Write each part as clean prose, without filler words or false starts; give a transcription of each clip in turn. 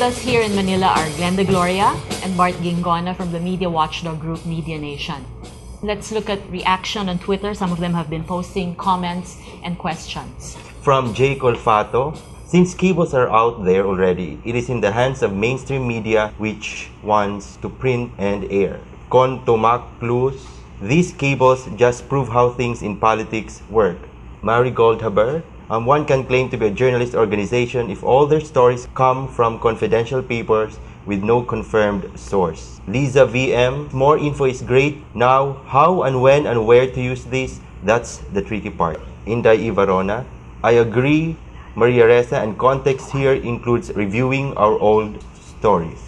us here in Manila are Glenda Gloria and Bart Gingona from the media watchdog group Media Nation. Let's look at reaction on Twitter. Some of them have been posting comments and questions. From Jay Colfato, since cables are out there already, it is in the hands of mainstream media which wants to print and air. Con Tomac Plus, these cables just prove how things in politics work. Marigold Haber, one can claim to be a journalist organization if all their stories come from confidential papers with no confirmed source. Lisa VM, more info is great. Now, how and when and where to use this, that's the tricky part. Inday Ivarona, I agree, Maria Reza, and context here includes reviewing our old stories.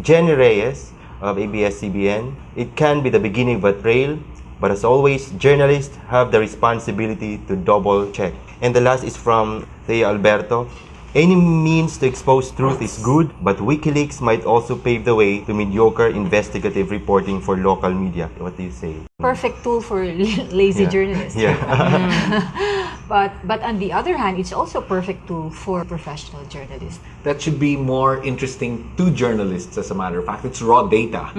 Jenny Reyes of ABS-CBN, it can be the beginning of a trail, but as always, journalists have the responsibility to double check. And the last is from Thea Alberto. Any means to expose truth is good, but Wikileaks might also pave the way to mediocre investigative reporting for local media. What do you say? Perfect tool for lazy journalists. Yeah. But on the other hand, it's also a perfect tool for professional journalists. That should be more interesting to journalists, as a matter of fact. It's raw data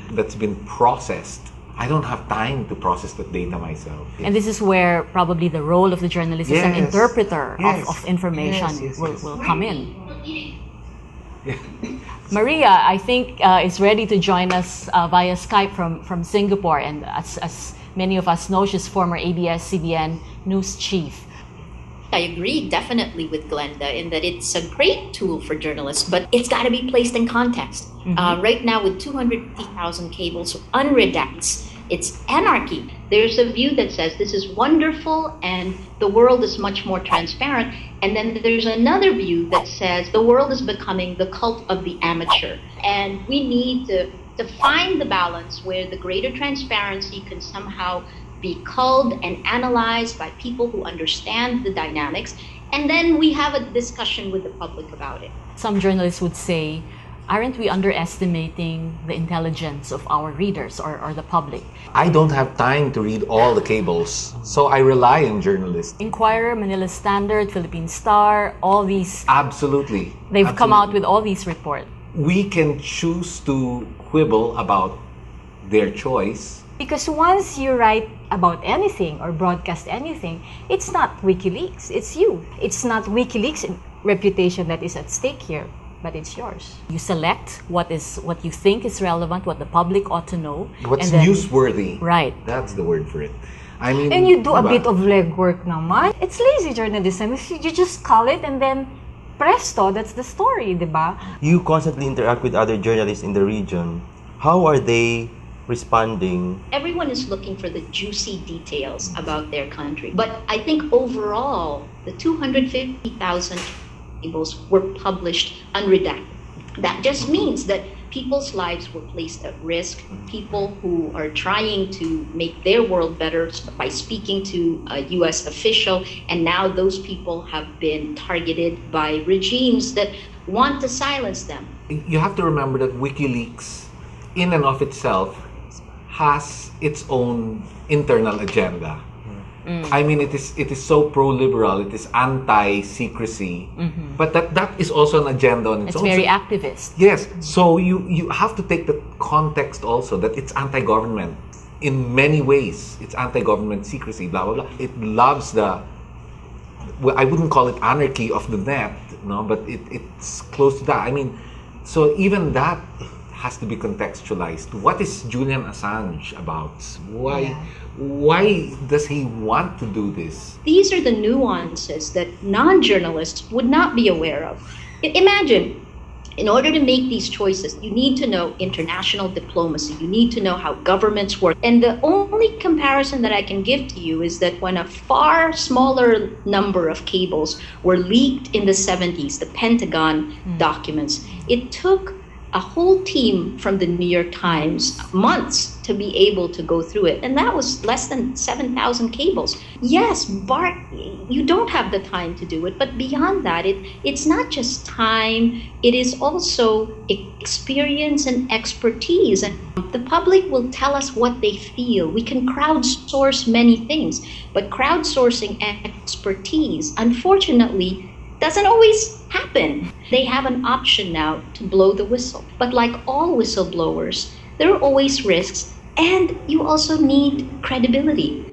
that's been processed. I don't have time to process that data myself. And this is where probably the role of the journalist as an interpreter of information will come in. Maria, I think, is ready to join us via Skype from Singapore. And as many of us know, she's former ABS-CBN news chief. I agree definitely with Glenda in that it's a great tool for journalists, but it's got to be placed in context. Right now, with 250,000 cables, unredacts, it's anarchy. There's a view that says this is wonderful and the world is much more transparent. And then there's another view that says the world is becoming the cult of the amateur. And we need to find the balance where the greater transparency can somehow be culled and analyzed by people who understand the dynamics. And then we have a discussion with the public about it. Some journalists would say, aren't we underestimating the intelligence of our readers or the public? I don't have time to read all the cables, so I rely on journalists. Inquirer, Manila Standard, Philippine Star, all these. Absolutely. They've come out with all these reports. We can choose to quibble about their choice. Because once you write about anything or broadcast anything, it's not WikiLeaks, it's you. It's not WikiLeaks' reputation that is at stake here, but it's yours. You select what you think is relevant, what the public ought to know. What's newsworthy. Right. That's the word for it. I mean, and you do a bit of legwork naman. It's lazy journalism. If you just call it and then presto, that's the story, diba? You constantly interact with other journalists in the region. How are they responding? Everyone is looking for the juicy details about their country. But I think overall, the 250,000 cables were published unredacted. That just means that people's lives were placed at risk. People who are trying to make their world better by speaking to a U.S. official, and now those people have been targeted by regimes that want to silence them. You have to remember that WikiLeaks, in and of itself, has its own internal agenda. I mean, it is so pro-liberal, it is anti-secrecy, but that is also an agenda on its own. It's very activist. Yes, so you have to take the context also that it's anti-government in many ways. It's anti-government secrecy, blah, blah, blah. It loves the, well, I wouldn't call it anarchy of the net, no, but it's close to that. I mean, so even that has to be contextualized. What is Julian Assange about? Why does he want to do this? These are the nuances that non-journalists would not be aware of. Imagine, in order to make these choices, you need to know international diplomacy. You need to know how governments work. And the only comparison that I can give to you is that when a far smaller number of cables were leaked in the 70s, the Pentagon documents, it took a whole team from the New York Times months to be able to go through it. And that was less than 7,000 cables. Yes, Bart, you don't have the time to do it. But beyond that, it's not just time. It is also experience and expertise. And the public will tell us what they feel. We can crowdsource many things. But crowdsourcing expertise, unfortunately, Doesn't always happen. They have an option now to blow the whistle. But like all whistleblowers, there are always risks, and you also need credibility.